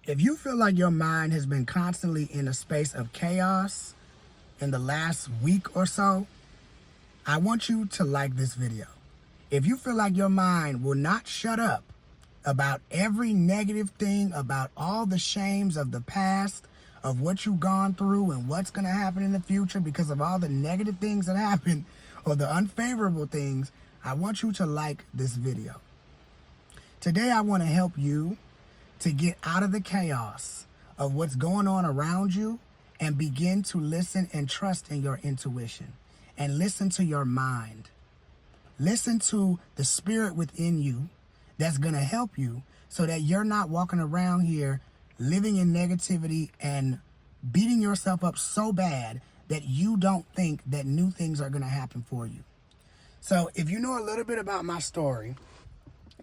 If you feel like your mind has been constantly in a space of chaos in the last week or so, I want you to like this video. If you feel like your mind will not shut up about every negative thing, about all the shames of the past, of what you've gone through and what's going to happen in the future because of all the negative things that happen or the unfavorable things, I want you to like this video. Today, I want to help you to get out of the chaos of what's going on around you and begin to listen and trust in your intuition and listen to your mind. Listen to the spirit within you that's going to help you so that you're not walking around here living in negativity and beating yourself up so bad that you don't think that new things are going to happen for you. So if you know a little bit about my story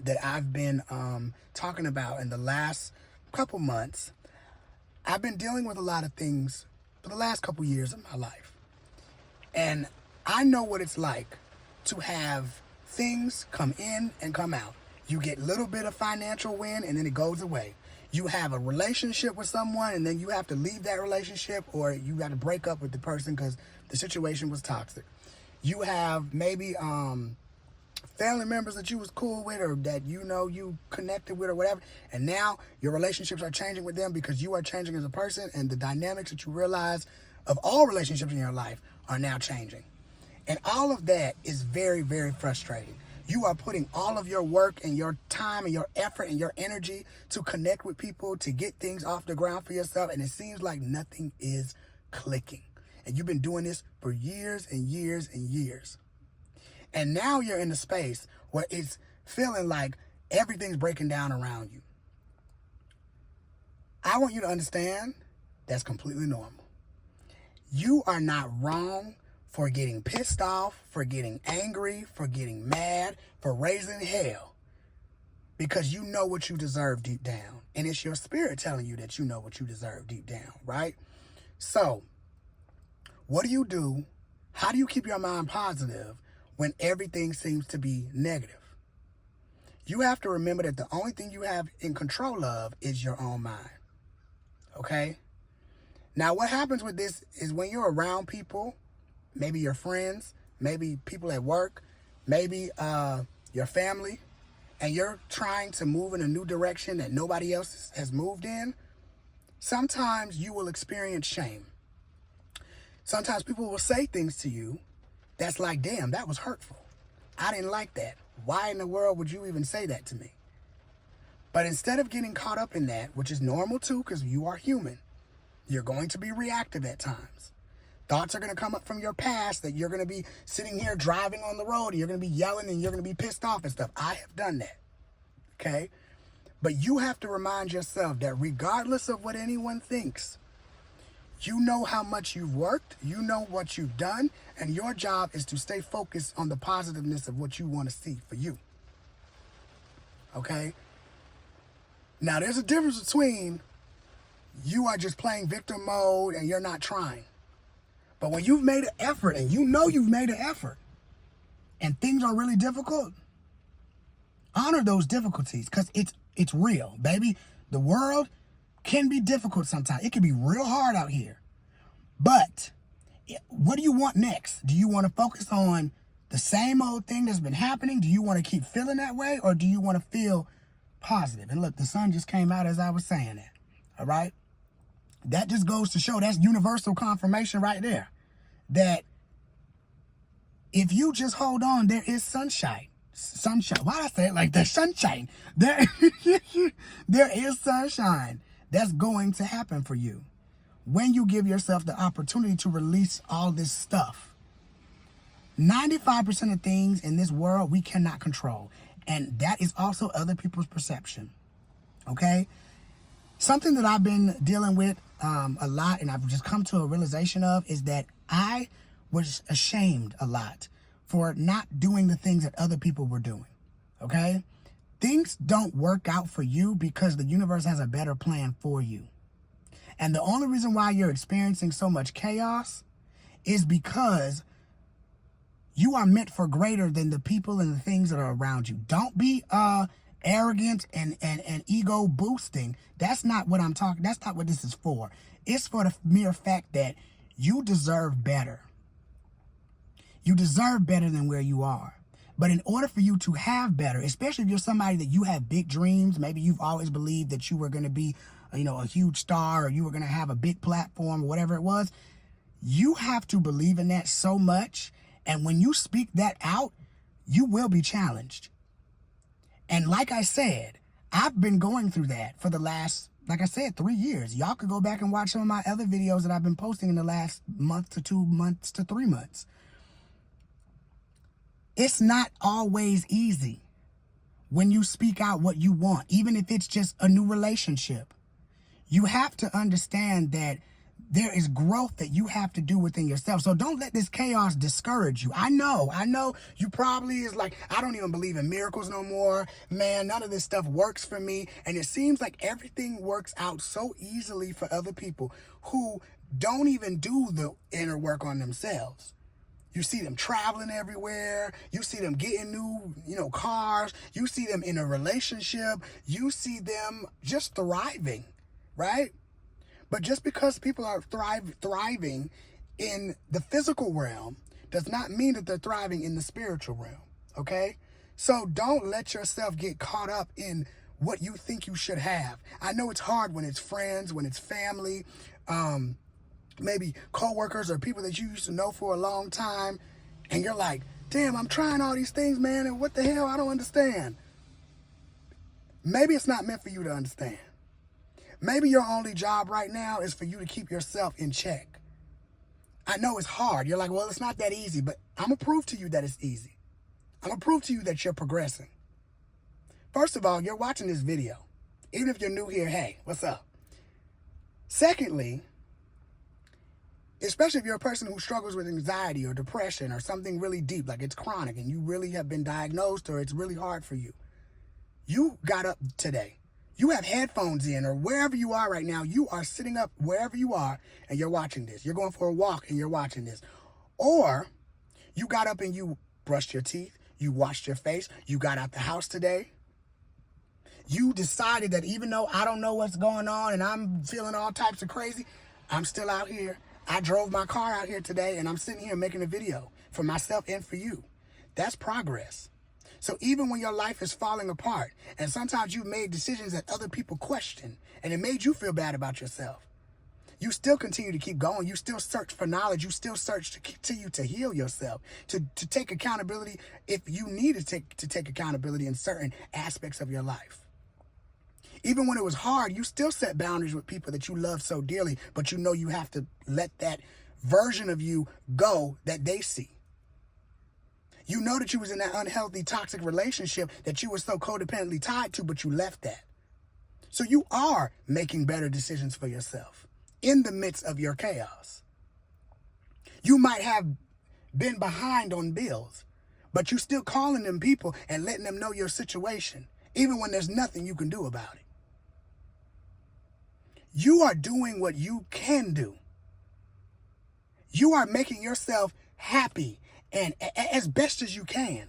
that I've been talking about in the last couple months, I've been dealing with a lot of things for the last couple years of my life. And I know what it's like to have things come in and come out. You get a little bit of financial win and then it goes away. You have a relationship with someone and then you have to leave that relationship, or you got to break up with the person because the situation was toxic. You have maybe family members that you was cool with or that you connected with or whatever, and now your relationships are changing with them because you are changing as a person, and the dynamics that you realize of all relationships in your life are now changing. And all of that is very, very frustrating. You are putting all of your work and your time and your effort and your energy to connect with people, to get things off the ground for yourself, and it seems like nothing is clicking. And you've been doing this for years and years and years. And now you're in a space where it's feeling like everything's breaking down around you. I want you to understand that's completely normal. You are not wrong for getting pissed off, for getting angry, for getting mad, for raising hell, because you know what you deserve deep down. And it's your spirit telling you that you know what you deserve deep down, right? So, what do you do? How do you keep your mind positive when everything seems to be negative? You have to remember that the only thing you have in control of is your own mind. Okay? Now, what happens with this is when you're around people, maybe your friends, maybe people at work, maybe your family, and you're trying to move in a new direction that nobody else has moved in, sometimes you will experience shame. Sometimes people will say things to you that's like, damn, that was hurtful. I didn't like that. Why in the world would you even say that to me? But instead of getting caught up in that, which is normal too, because you are human, you're going to be reactive at times. Thoughts are going to come up from your past that you're going to be sitting here driving on the road and you're going to be yelling and you're going to be pissed off and stuff. I have done that. Okay? But you have to remind yourself that regardless of what anyone thinks, you know how much you've worked, you know what you've done, and your job is to stay focused on the positiveness of what you want to see for you. Okay? Now, there's a difference between you are just playing victim mode and you're not trying. But when you've made an effort and you know you've made an effort and things are really difficult, honor those difficulties because it's real, baby. The world can be difficult sometimes. It can be real hard out here. But what do you want next? Do you want to focus on the same old thing that's been happening? Do you want to keep feeling that way, or do you want to feel positive? And look, the sun just came out as I was saying that. All right? That just goes to show, that's universal confirmation right there, that if you just hold on, there is sunshine. Sunshine. Why did I say it like that? Sunshine. There is sunshine that's going to happen for you when you give yourself the opportunity to release all this stuff. 95% of things in this world we cannot control, and that is also other people's perception. Okay? Something that I've been dealing with a lot, and I've just come to a realization of, is that I was ashamed a lot for not doing the things that other people were doing. Okay? Things don't work out for you because the universe has a better plan for you. And the only reason why you're experiencing so much chaos is because you are meant for greater than the people and the things that are around you. Don't be arrogant and ego boosting. That's not what I'm talking. That's not what this is for. It's for the mere fact that you deserve better. You deserve better than where you are. But in order for you to have better, especially if you're somebody that you have big dreams, maybe you've always believed that you were going to be, a huge star, or you were going to have a big platform, or whatever it was, you have to believe in that so much. And when you speak that out, you will be challenged. And like I said, I've been going through that for the last, 3 years. Y'all could go back and watch some of my other videos that I've been posting in the last month to 2 months to 3 months. It's not always easy when you speak out what you want, even if it's just a new relationship. You have to understand that there is growth that you have to do within yourself. So don't let this chaos discourage you. I know you probably is like, I don't even believe in miracles no more. Man, none of this stuff works for me. And it seems like everything works out so easily for other people who don't even do the inner work on themselves. You see them traveling everywhere. You see them getting new, cars. You see them in a relationship. You see them just thriving, right? But just because people are thriving in the physical realm does not mean that they're thriving in the spiritual realm, okay? So don't let yourself get caught up in what you think you should have. I know it's hard when it's friends, when it's family, maybe coworkers or people that you used to know for a long time, and you're like, damn, I'm trying all these things, man, and what the hell? I don't understand. Maybe it's not meant for you to understand. Maybe your only job right now is for you to keep yourself in check. I know it's hard. You're like, well, it's not that easy, but I'm going to prove to you that it's easy. I'm going to prove to you that you're progressing. First of all, you're watching this video. Even if you're new here, hey, what's up? Secondly, especially if you're a person who struggles with anxiety or depression or something really deep, like it's chronic and you really have been diagnosed or it's really hard for you. You got up today. You have headphones in, or wherever you are right now, you are sitting up wherever you are and you're watching this. You're going for a walk and you're watching this. Or you got up and you brushed your teeth, you washed your face, you got out the house today. You decided that even though I don't know what's going on and I'm feeling all types of crazy, I'm still out here. I drove my car out here today and I'm sitting here making a video for myself and for you. That's progress. So even when your life is falling apart, and sometimes you've made decisions that other people question, and it made you feel bad about yourself, you still continue to keep going. You still search for knowledge. You still search to continue to heal yourself, to take accountability if you need to take accountability in certain aspects of your life. Even when it was hard, you still set boundaries with people that you love so dearly, but you know you have to let that version of you go that they see. You know that you was in that unhealthy, toxic relationship that you were so codependently tied to, but you left that. So you are making better decisions for yourself in the midst of your chaos. You might have been behind on bills, but you still calling them people and letting them know your situation, even when there's nothing you can do about it. You are doing what you can do. You are making yourself happy and as best as you can.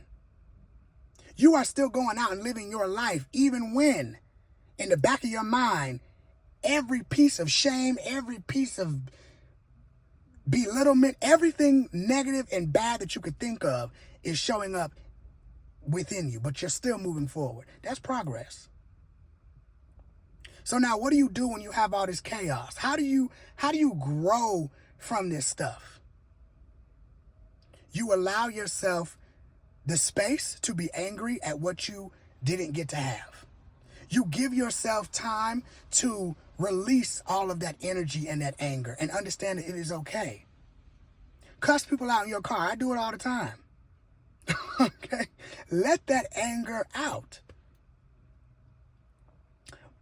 You are still going out and living your life, even when in the back of your mind, every piece of shame, every piece of belittlement, everything negative and bad that you could think of is showing up within you, but you're still moving forward. That's progress. So now what do you do when you have all this chaos? How do you grow from this stuff? You allow yourself the space to be angry at what you didn't get to have. You give yourself time to release all of that energy and that anger and understand that it is okay. Cuss people out in your car. I do it all the time. Okay? Let that anger out.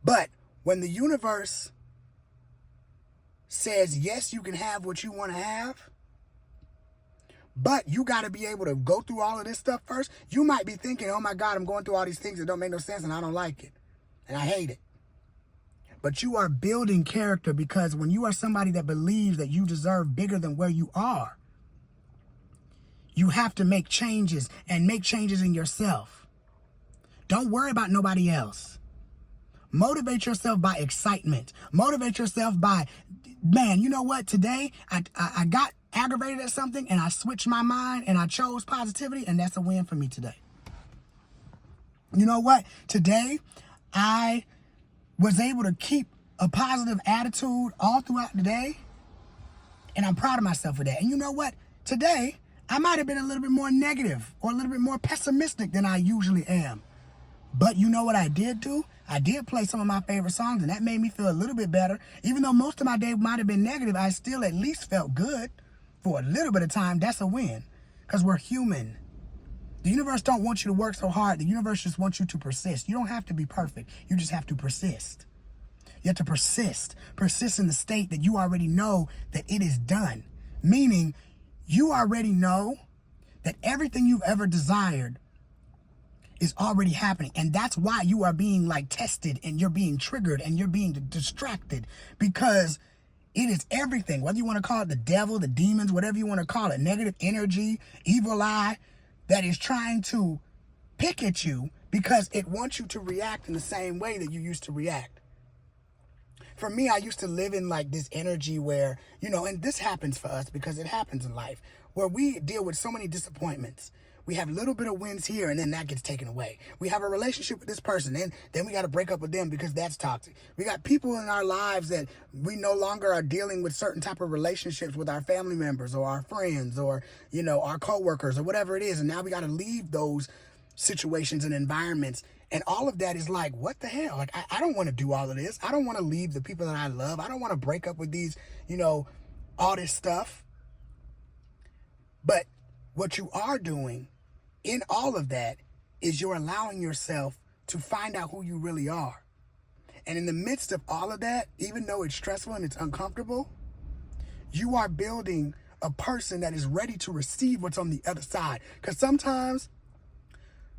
But when the universe says, yes, you can have what you want to have, but you got to be able to go through all of this stuff first. You might be thinking, oh my God, I'm going through all these things that don't make no sense and I don't like it. And I hate it. But you are building character, because when you are somebody that believes that you deserve bigger than where you are, you have to make changes and make changes in yourself. Don't worry about nobody else. Motivate yourself by excitement. Motivate yourself by, man, you know what? Today, I got aggravated at something and I switched my mind and I chose positivity, and that's a win for me today. You know what? Today, I was able to keep a positive attitude all throughout the day, and I'm proud of myself for that. And you know what? Today, I might have been a little bit more negative or a little bit more pessimistic than I usually am. But you know what I did do? I did play some of my favorite songs, and that made me feel a little bit better. Even though most of my day might have been negative, I still at least felt good for a little bit of time. That's a win, because we're human. The universe don't want you to work so hard. The universe just wants you to persist. You don't have to be perfect. You just have to persist. You have to persist. Persist in the state that you already know that it is done. Meaning, you already know that everything you've ever desired is already happening. And that's why you are being like tested, and you're being triggered, and you're being distracted, because it is everything. Whether you want to call it the devil, the demons, whatever you want to call it, negative energy, evil eye, that is trying to pick at you because it wants you to react in the same way that you used to react. For me, I used to live in like this energy where, and this happens for us because it happens in life, where we deal with so many disappointments. We have a little bit of wins here, and then that gets taken away. We have a relationship with this person, and then we got to break up with them because that's toxic. We got people in our lives that we no longer are dealing with certain type of relationships with our family members or our friends or, our coworkers or whatever it is. And now we got to leave those situations and environments. And all of that is like, what the hell? Like, I don't want to do all of this. I don't want to leave the people that I love. I don't want to break up with these, all this stuff. But what you are doing in all of that is you're allowing yourself to find out who you really are. And in the midst of all of that, even though it's stressful and it's uncomfortable, you are building a person that is ready to receive what's on the other side. Because sometimes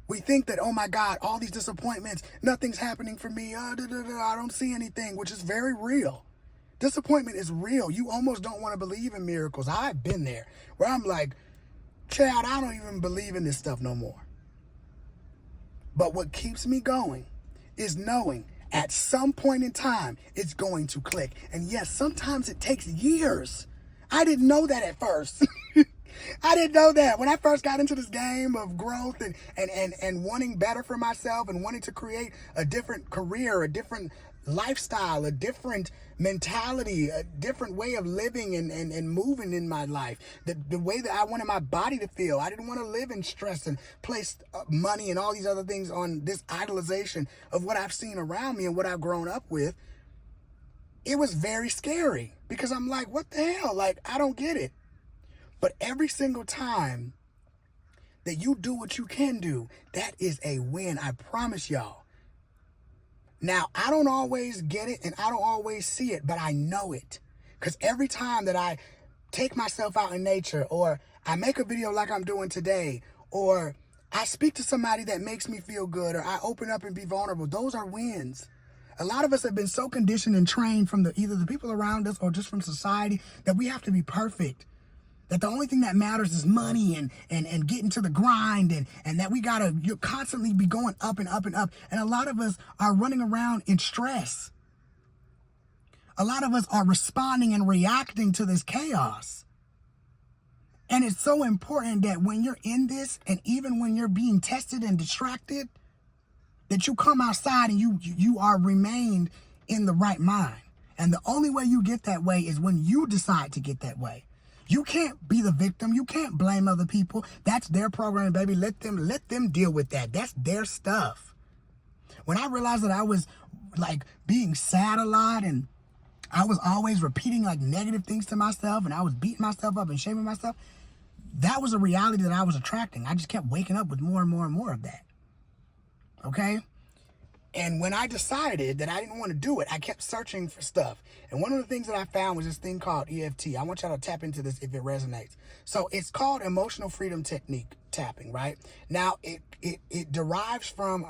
we think that, oh my God, all these disappointments, nothing's happening for me. I don't see anything, which is very real. Disappointment is real. You almost don't want to believe in miracles. I've been there where I'm like, Chad, I don't even believe in this stuff no more. But what keeps me going is knowing at some point in time, it's going to click. And yes, sometimes it takes years. I didn't know that at first. I didn't know that. When I first got into this game of growth and wanting better for myself and wanting to create a different career, a different lifestyle, a different mentality, a different way of living and moving in my life, the way that I wanted my body to feel. I didn't want to live in stress and place money and all these other things on this idolization of what I've seen around me and what I've grown up with. It was very scary because I'm like, what the hell? Like, I don't get it. But every single time that you do what you can do, that is a win. I promise y'all. Now, I don't always get it and I don't always see it, but I know it. Because every time that I take myself out in nature, or I make a video like I'm doing today, or I speak to somebody that makes me feel good, or I open up and be vulnerable, those are wins. A lot of us have been so conditioned and trained from either the people around us or just from society that we have to be perfect. That the only thing that matters is money and getting to the grind and that we gotta constantly be going up and up and up. And a lot of us are running around in stress. A lot of us are responding and reacting to this chaos. And it's so important that when you're in this, and even when you're being tested and distracted, that you come outside and you are remained in the right mind. And the only way you get that way is when you decide to get that way. You can't be the victim. You can't blame other people. That's their program, baby. Let them deal with that. That's their stuff. When I realized that I was like being sad a lot and I was always repeating like negative things to myself and I was beating myself up and shaming myself, that was a reality that I was attracting. I just kept waking up with more and more and more of that. Okay? And when I decided that I didn't want to do it, I kept searching for stuff. And one of the things that I found was this thing called EFT. I want y'all to tap into this if it resonates. So it's called emotional freedom technique tapping, right? Now it derives from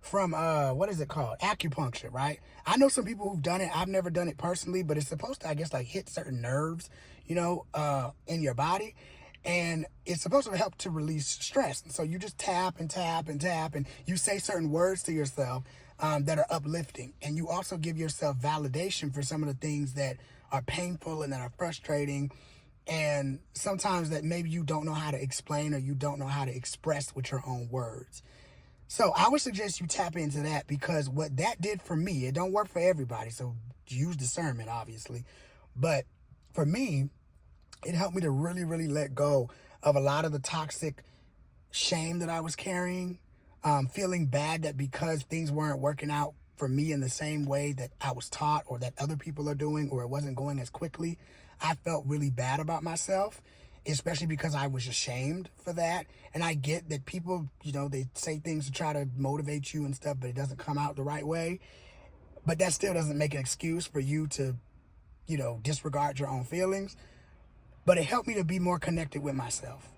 what is it called? Acupuncture, right? I know some people who've done it. I've never done it personally, but it's supposed to, I guess, like hit certain nerves, in your body. And it's supposed to help to release stress. So you just tap and tap and tap, and you say certain words to yourself that are uplifting. And you also give yourself validation for some of the things that are painful and that are frustrating, and sometimes that maybe you don't know how to explain or you don't know how to express with your own words. So I would suggest you tap into that, because what that did for me, it don't work for everybody, so use discernment, obviously. But for me, it helped me to really, really let go of a lot of the toxic shame that I was carrying, feeling bad that because things weren't working out for me in the same way that I was taught or that other people are doing, or it wasn't going as quickly, I felt really bad about myself, especially because I was ashamed for that. And I get that people, they say things to try to motivate you and stuff, but it doesn't come out the right way. But that still doesn't make an excuse for you to, disregard your own feelings. But it helped me to be more connected with myself.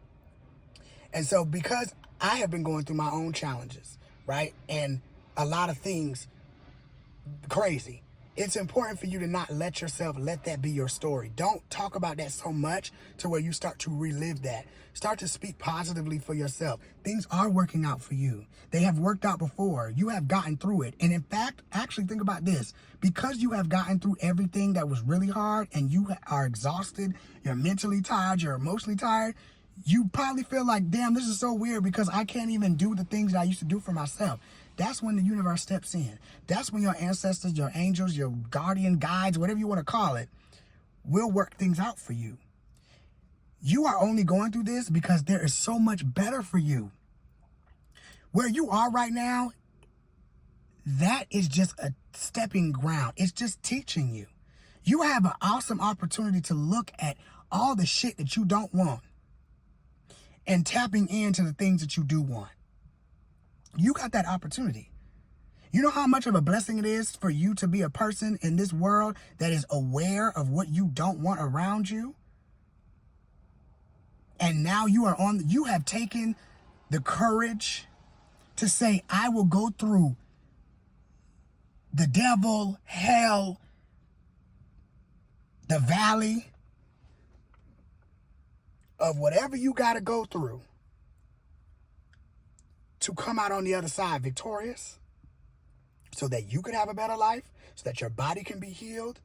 And so because I have been going through my own challenges, right? And a lot of things crazy. It's important for you to not let that be your story. Don't talk about that so much to where you start to relive that. Start to speak positively for yourself. Things are working out for you. They have worked out before. You have gotten through it. And in fact, actually think about this. Because you have gotten through everything that was really hard and you are exhausted, you're mentally tired, you're emotionally tired, you probably feel like, damn, this is so weird because I can't even do the things that I used to do for myself. That's when the universe steps in. That's when your ancestors, your angels, your guardian guides, whatever you want to call it, will work things out for you. You are only going through this because there is so much better for you. Where you are right now, that is just a stepping ground. It's just teaching you. You have an awesome opportunity to look at all the shit that you don't want and tapping into the things that you do want. You got that opportunity. You know how much of a blessing it is for you to be a person in this world that is aware of what you don't want around you? And now you have taken the courage to say, I will go through the devil, hell, the valley of whatever you got to go through to come out on the other side victorious, so that you could have a better life, so that your body can be healed,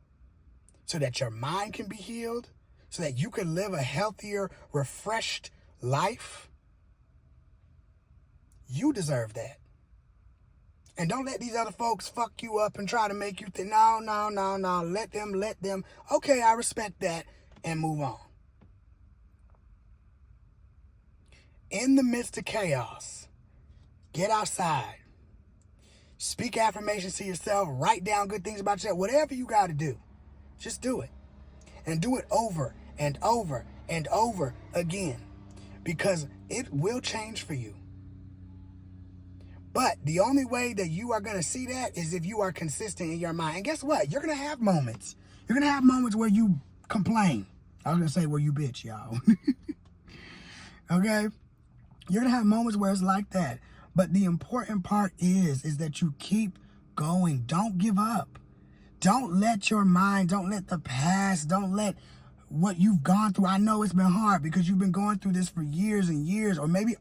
so that your mind can be healed, so that you can live a healthier, refreshed life. You deserve that. And don't let these other folks fuck you up and try to make you think, no. Let them. Okay, I respect that, and move on. In the midst of chaos, get outside. Speak affirmations to yourself. Write down good things about yourself. Whatever you got to do, just do it. And do it over and over and over again, because it will change for you. But the only way that you are going to see that is if you are consistent in your mind. And guess what? You're going to have moments. You're going to have moments where you complain. I was going to say where you bitch, y'all. Okay? You're going to have moments where it's like that. But the important part is that you keep going. Don't give up. Don't let your mind, don't let the past, don't let what you've gone through. I know it's been hard because you've been going through this for years and years, or maybe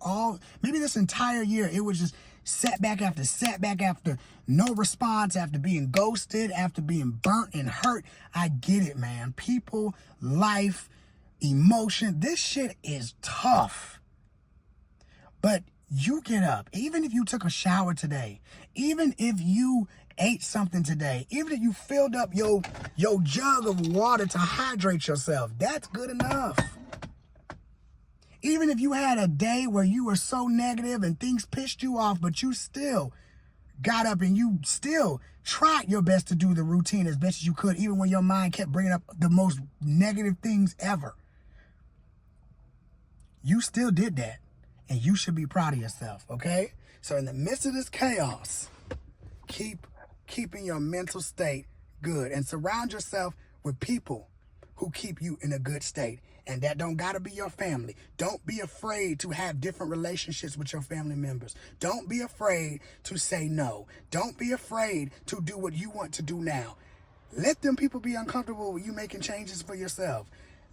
this entire year, it was just setback after setback, after no response, after being ghosted, after being burnt and hurt. I get it, man. People, life, emotion, this shit is tough. But you get up, even if you took a shower today, even if you ate something today, even if you filled up your jug of water to hydrate yourself, that's good enough. Even if you had a day where you were so negative and things pissed you off, but you still got up and you still tried your best to do the routine as best as you could, even when your mind kept bringing up the most negative things ever. You still did that, and you should be proud of yourself, okay? So in the midst of this chaos, keeping your mental state good, and surround yourself with people who keep you in a good state. And that don't gotta be your family. Don't be afraid to have different relationships with your family members. Don't be afraid to say no. Don't be afraid to do what you want to do now. Let them people be uncomfortable with you making changes for yourself.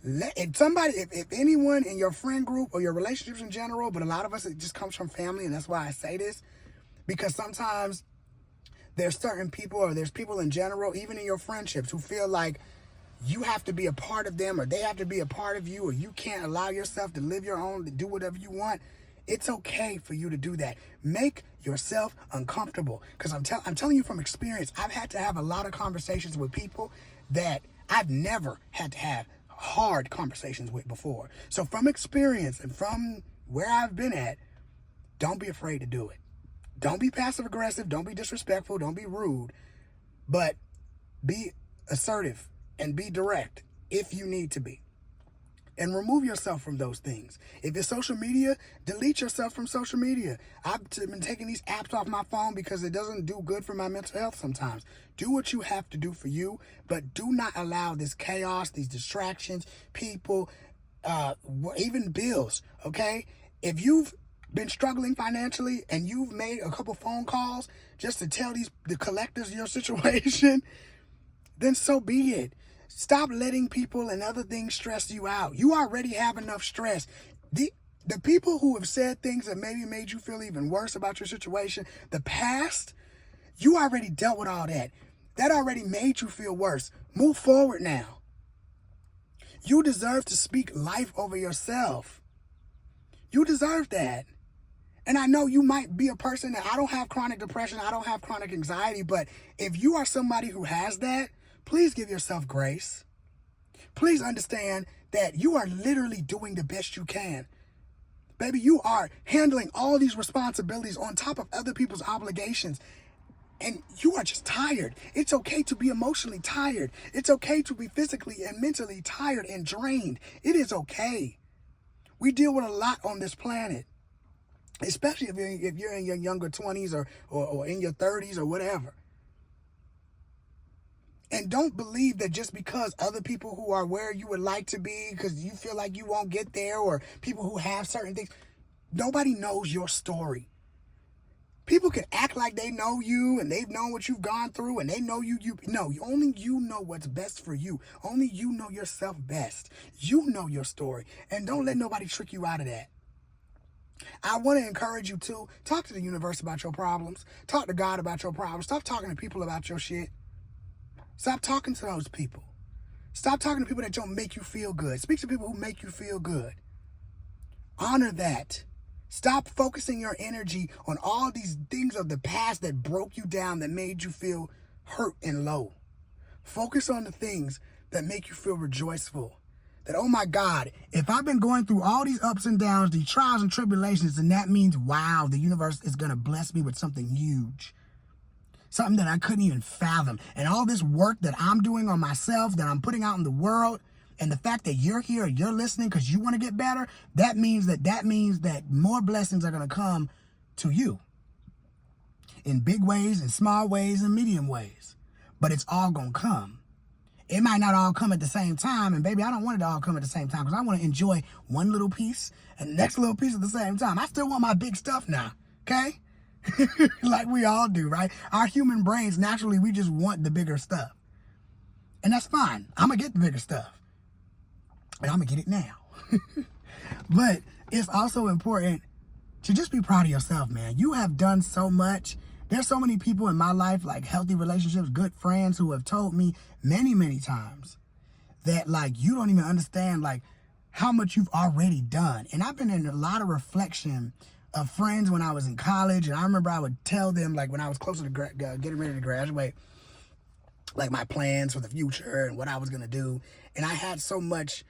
If anyone in your friend group or your relationships in general, but a lot of us, it just comes from family, and that's why I say this, because sometimes there's certain people, or there's people in general, even in your friendships, who feel like you have to be a part of them, or they have to be a part of you, or you can't allow yourself to live your own, to do whatever you want. It's okay for you to do that. Make yourself uncomfortable. Because I'm telling you from experience, I've had to have a lot of conversations with people that I've never had to have hard conversations with before. So from experience and from where I've been at, don't be afraid to do it. Don't be passive aggressive. Don't be disrespectful. Don't be rude. But be assertive and be direct if you need to be. And remove yourself from those things. If it's social media, delete yourself from social media. I've been taking these apps off my phone because it doesn't do good for my mental health sometimes. Do what you have to do for you, but do not allow this chaos, these distractions, people, even bills, okay? If you've been struggling financially and you've made a couple phone calls just to tell the collectors your situation, then so be it. Stop letting people and other things stress you out. You already have enough stress. The people who have said things that maybe made you feel even worse about your situation, the past, you already dealt with all that. That already made you feel worse. Move forward now. You deserve to speak life over yourself. You deserve that. And I know you might be a person that, I don't have chronic depression, I don't have chronic anxiety, but if you are somebody who has that, please give yourself grace. Please understand that you are literally doing the best you can. Baby, you are handling all these responsibilities on top of other people's obligations, and you are just tired. It's okay to be emotionally tired. It's okay to be physically and mentally tired and drained. It is okay. We deal with a lot on this planet, especially if you're in your younger 20s or in your 30s or whatever. And don't believe that just because other people who are where you would like to be, because you feel like you won't get there, or people who have certain things, nobody knows your story. People can act like they know you and they've known what you've gone through and they know you. No, only you know what's best for you. Only you know yourself best. You know your story. And don't let nobody trick you out of that. I want to encourage you to talk to the universe about your problems. Talk to God about your problems. Stop talking to people about your shit. Stop talking to those people. Stop talking to people that don't make you feel good. Speak to people who make you feel good. Honor that. Stop focusing your energy on all these things of the past that broke you down, that made you feel hurt and low. Focus on the things that make you feel rejoiceful. That, oh my God, if I've been going through all these ups and downs, these trials and tribulations, then that means, wow, the universe is going to bless me with something huge. Something that I couldn't even fathom. And all this work that I'm doing on myself, that I'm putting out in the world, and the fact that you're here, you're listening because you want to get better, that means that more blessings are going to come to you. In big ways, in small ways, and medium ways. But it's all going to come. It might not all come at the same time, and baby, I don't want it to all come at the same time, because I want to enjoy one little piece and the next little piece at the same time. I still want my big stuff now, okay? Like we all do, right? Our human brains, naturally, we just want the bigger stuff. And that's fine. I'm going to get the bigger stuff. And I'm going to get it now. But it's also important to just be proud of yourself, man. You have done so much. There's so many people in my life, like healthy relationships, good friends, who have told me many, many times that, like, you don't even understand, like, how much you've already done. And I've been in a lot of reflection of friends when I was in college, and I remember I would tell them, like, when I was closer to getting ready to graduate, like, my plans for the future and what I was going to do. And I had so much,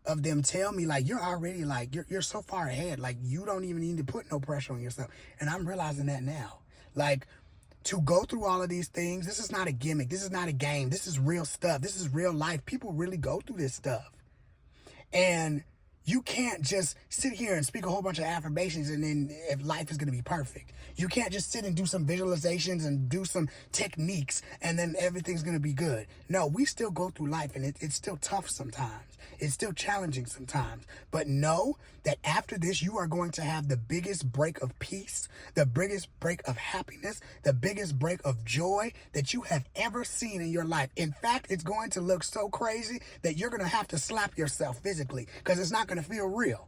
of them tell me, like, you're already, like, you're so far ahead. Like, you don't even need to put no pressure on yourself. And I'm realizing that now. Like, to go through all of these things, this is not a gimmick. This is not a game. This is real stuff. This is real life. People really go through this stuff. And You can't just sit here and speak a whole bunch of affirmations and then if life is going to be perfect. You can't just sit and do some visualizations and do some techniques and then everything's going to be good. No, we still go through life and it's still tough sometimes. It's still challenging sometimes. But know that after this, you are going to have the biggest break of peace, the biggest break of happiness, the biggest break of joy that you have ever seen in your life. In fact, it's going to look so crazy that you're going to have to slap yourself physically because it's not going to feel real.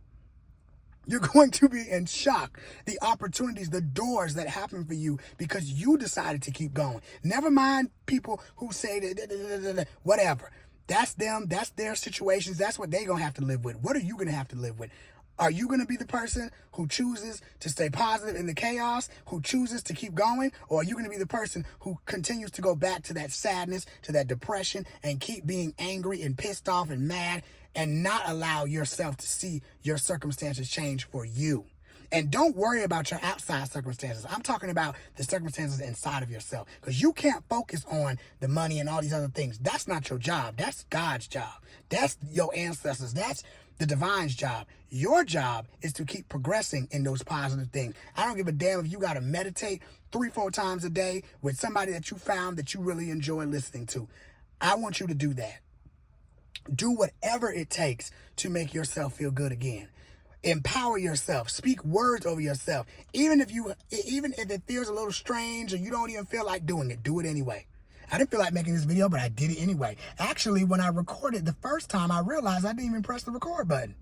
You're going to be in shock. The opportunities, the doors that happen for you because you decided to keep going. Never mind people who say that, whatever. That's them. That's their situations. That's what they're going to have to live with. What are you going to have to live with? Are you going to be the person who chooses to stay positive in the chaos, who chooses to keep going? Or are you going to be the person who continues to go back to that sadness, to that depression, and keep being angry and pissed off and mad and not allow yourself to see your circumstances change for you? And don't worry about your outside circumstances. I'm talking about the circumstances inside of yourself. Because you can't focus on the money and all these other things. That's not your job. That's God's job. That's your ancestors. That's the divine's job. Your job is to keep progressing in those positive things. I don't give a damn if you got to meditate 3-4 times a day with somebody that you found that you really enjoy listening to. I want you to do that. Do whatever it takes to make yourself feel good again. Empower yourself. Speak words over yourself. Even if it feels a little strange or you don't even feel like doing it, do it anyway. I didn't feel like making this video, but I did it anyway. Actually, when I recorded the first time, I realized I didn't even press the record button.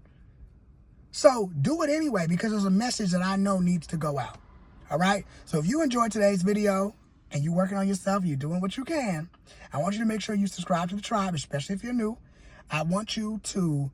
So do it anyway because there's a message that I know needs to go out. All right? So if you enjoyed today's video and you're working on yourself, you're doing what you can, I want you to make sure you subscribe to the tribe, especially if you're new. I want you to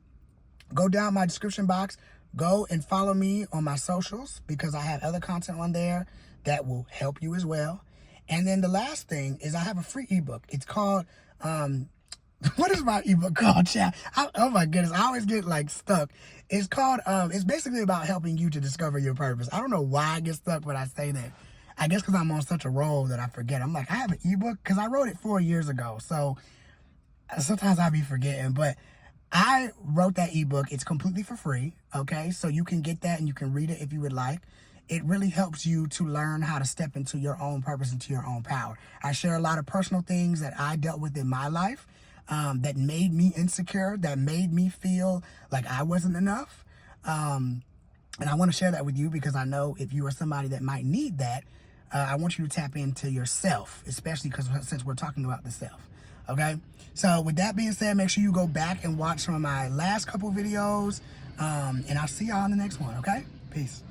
go down my description box. Go and follow me on my socials because I have other content on there that will help you as well. And then the last thing is I have a free ebook. It's called, what is my ebook called, chat? Oh my goodness, I always get like stuck. It's called, it's basically about helping you to discover your purpose. I don't know why I get stuck when I say that. I guess because I'm on such a roll that I forget. I'm like, I have an ebook because I wrote it 4 years ago. So sometimes I be forgetting, but I wrote that ebook. It's completely for free, okay? So you can get that and you can read it if you would like. It really helps you to learn how to step into your own purpose, into your own power. I share a lot of personal things that I dealt with in my life that made me insecure, that made me feel like I wasn't enough. And I want to share that with you because I know if you are somebody that might need that, I want you to tap into yourself, especially because since we're talking about the self. Okay, so with that being said, make sure you go back and watch some of my last couple videos, and I'll see y'all in the next one, okay? Peace.